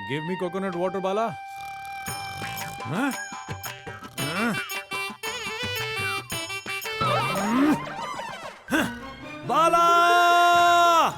Give me coconut water, Bala. Huh? Bala!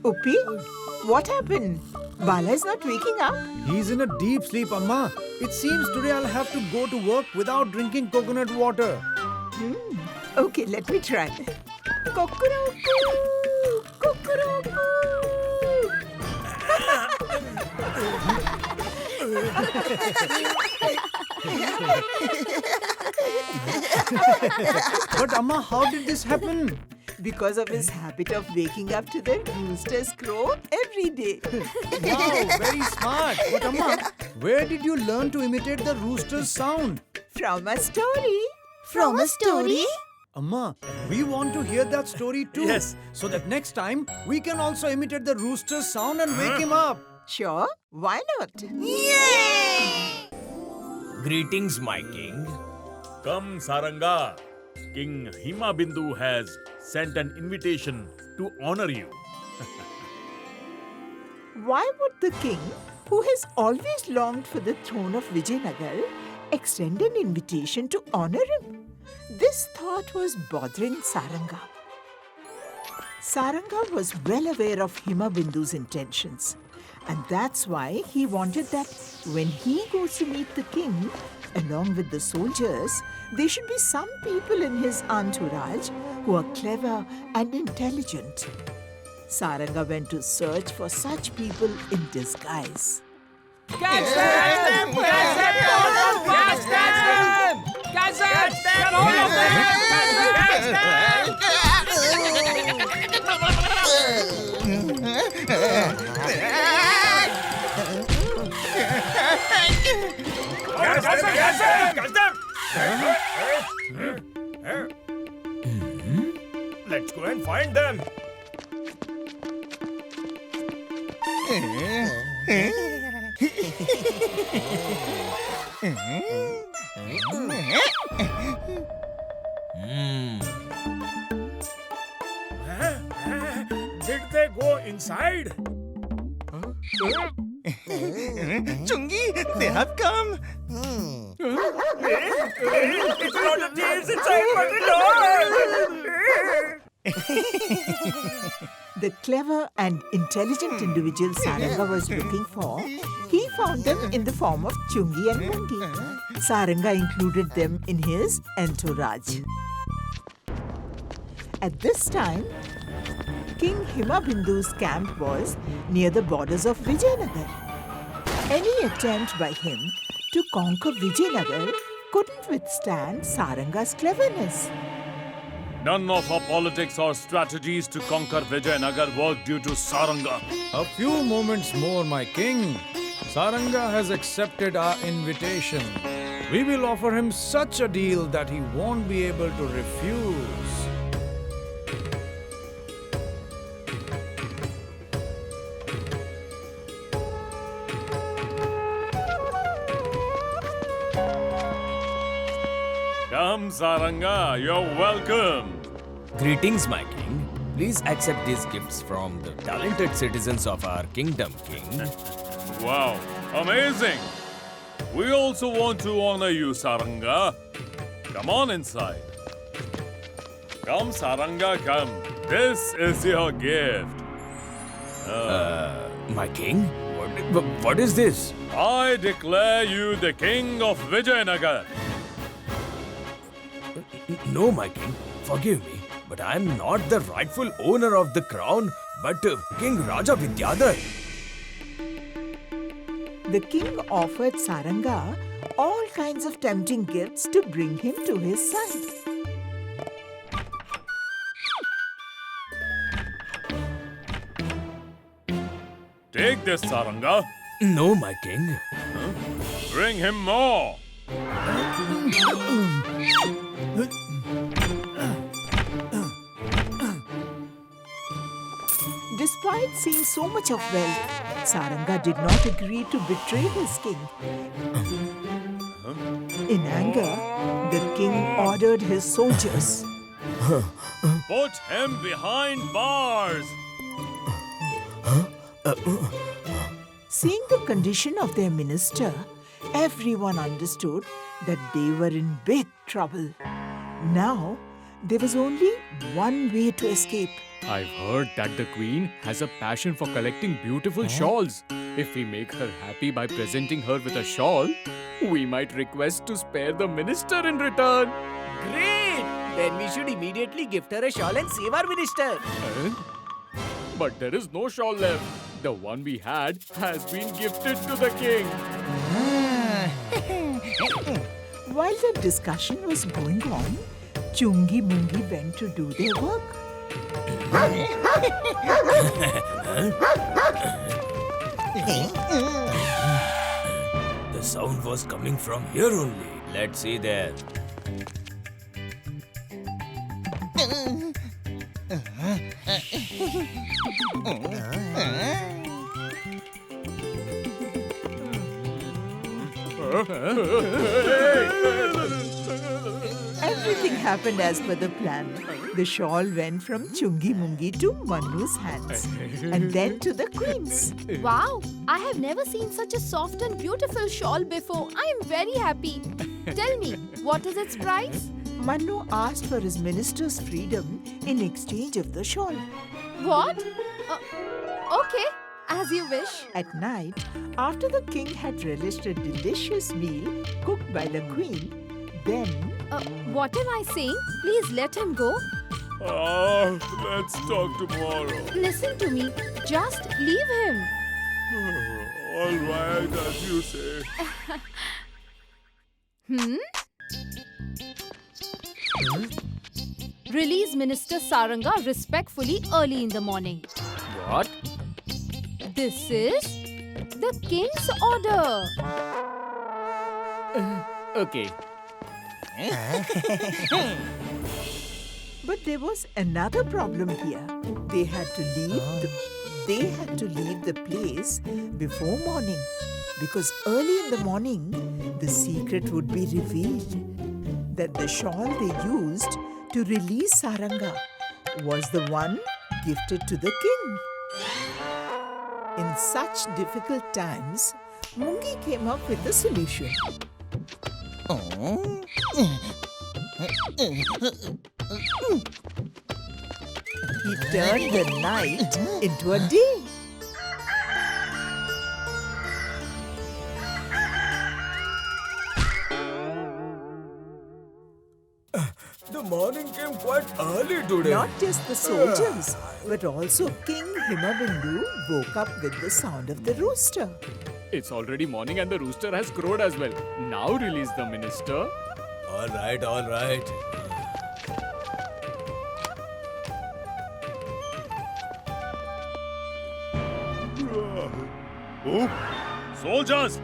Uppi, what happened? Bala is not waking up. He's in a deep sleep, Amma. It seems today I'll have to go to work without drinking coconut water. Okay, let me try. Kokoroko! Kokoroko! But Amma, how did this happen? Because of his habit of waking up to the rooster's crow every day. Wow, very smart. But Amma, where did you learn to imitate the rooster's sound? From a story. From a story? Amma, we want to hear that story too. Yes. So that next time we can also imitate the rooster's sound and wake him up. Sure, why not? Greetings, my king. Come, Saranga. King Himabindu has sent an invitation to honor you. Why would the king, who has always longed for the throne of Vijayanagar, extend an invitation to honor him? This thought was bothering Saranga. Saranga was well aware of Himabindu's intentions, and that's why he wanted that when he goes to meet the king, along with the soldiers, there should be some people in his entourage who are clever and intelligent. Saranga went to search for such people in disguise. Catch them! Catch them! Catch them! Catch them! Get hold of them! Catch them! Catch them! Let's go and find them. Did they go inside? Chungi, they have come. It's not the thieves inside, but the The clever and intelligent individual Saranga was looking for, he found them in the form of Chungi and Mungi. Saranga included them in his entourage. At this time, King Himabindu's camp was near the borders of Vijayanagar. Any attempt by him to conquer Vijayanagar couldn't withstand Saranga's cleverness. None of our politics or strategies to conquer Vijayanagar worked due to Saranga. A few moments more, my king. Saranga has accepted our invitation. We will offer him such a deal that he won't be able to refuse. Come, Saranga, you're welcome. Greetings, my king. Please accept these gifts from the talented citizens of our kingdom, king. Wow, amazing. We also want to honor you, Saranga. Come on inside. Come, Saranga, come. This is your gift. My king? What is this? I declare you the king of Vijayanagar. No, my king. Forgive me, but I am not the rightful owner of the crown, but King Raja Vidyadhar. The king offered Saranga all kinds of tempting gifts to bring him to his side. Take this, Saranga. No, my king. Bring him more. Despite seeing so much of wealth, Saranga did not agree to betray his king. In anger, the king ordered his soldiers. Put him behind bars. Seeing the condition of their minister, everyone understood that they were in big trouble. Now, there was only one way to escape. I've heard that the queen has a passion for collecting beautiful shawls. If we make her happy by presenting her with a shawl, we might request to spare the minister in return. Great! Then we should immediately gift her a shawl and save our minister. But there is no shawl left. The one we had has been gifted to the king. While the discussion was going on, Chungi Mungi went to do their work. The sound was coming from here only. Let's see there. Everything happened as per the plan. The shawl went from Chungi Mungi to Manu's hands and then to the queen's. Wow, I have never seen such a soft and beautiful shawl before. I am very happy. Tell me, what is its price? Manu asked for his minister's freedom in exchange of the shawl. What? Okay, as you wish. At night, after the king had relished a delicious meal cooked by the queen, then What am I saying? Please let him go. Let's talk tomorrow. Listen to me. Just leave him. All right, as you say. Release Minister Saranga respectfully early in the morning. What? This is the king's order. Okay. but there was another problem here. They had to leave the place before morning, because early in the morning the secret would be revealed that the shawl they used to release Saranga was the one gifted to the king. In such difficult times, Mungi came up with a solution. He turned the night into a day. The morning came quite early today. Not just the soldiers, but also King Himabindu woke up with the sound of the rooster. It's already morning and the rooster has crowed as well. Now release the minister. All right, all right. Who? Soldiers!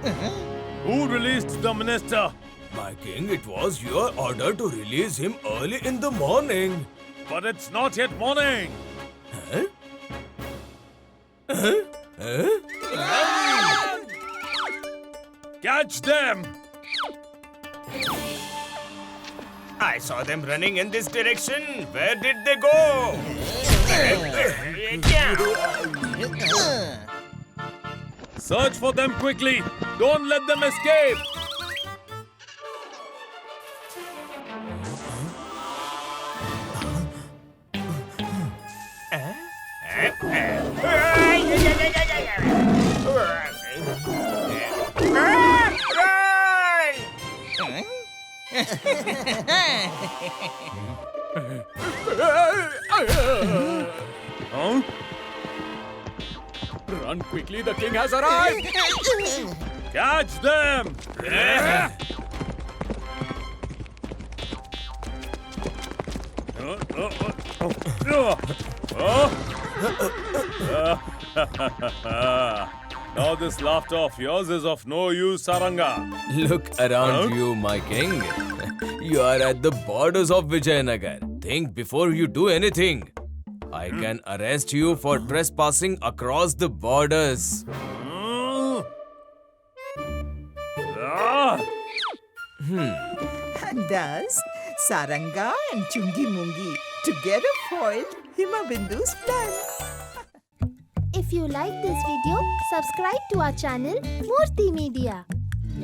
Who released the minister? My king, it was your order to release him early in the morning. But it's not yet morning. Catch them! I saw them running in this direction. Where did they go? Search for them quickly. Don't let them escape. Huh? Run quickly, the king has arrived. Catch them! Now this laughter of yours is of no use, Saranga. Look around you, my king. You are at the borders of Vijayanagar. Think before you do anything. I can arrest you for trespassing across the borders. Ah! And thus, Saranga and Chungi Mungi together foiled Himabindu's plan. If you like this video, subscribe to our channel Murthy Media.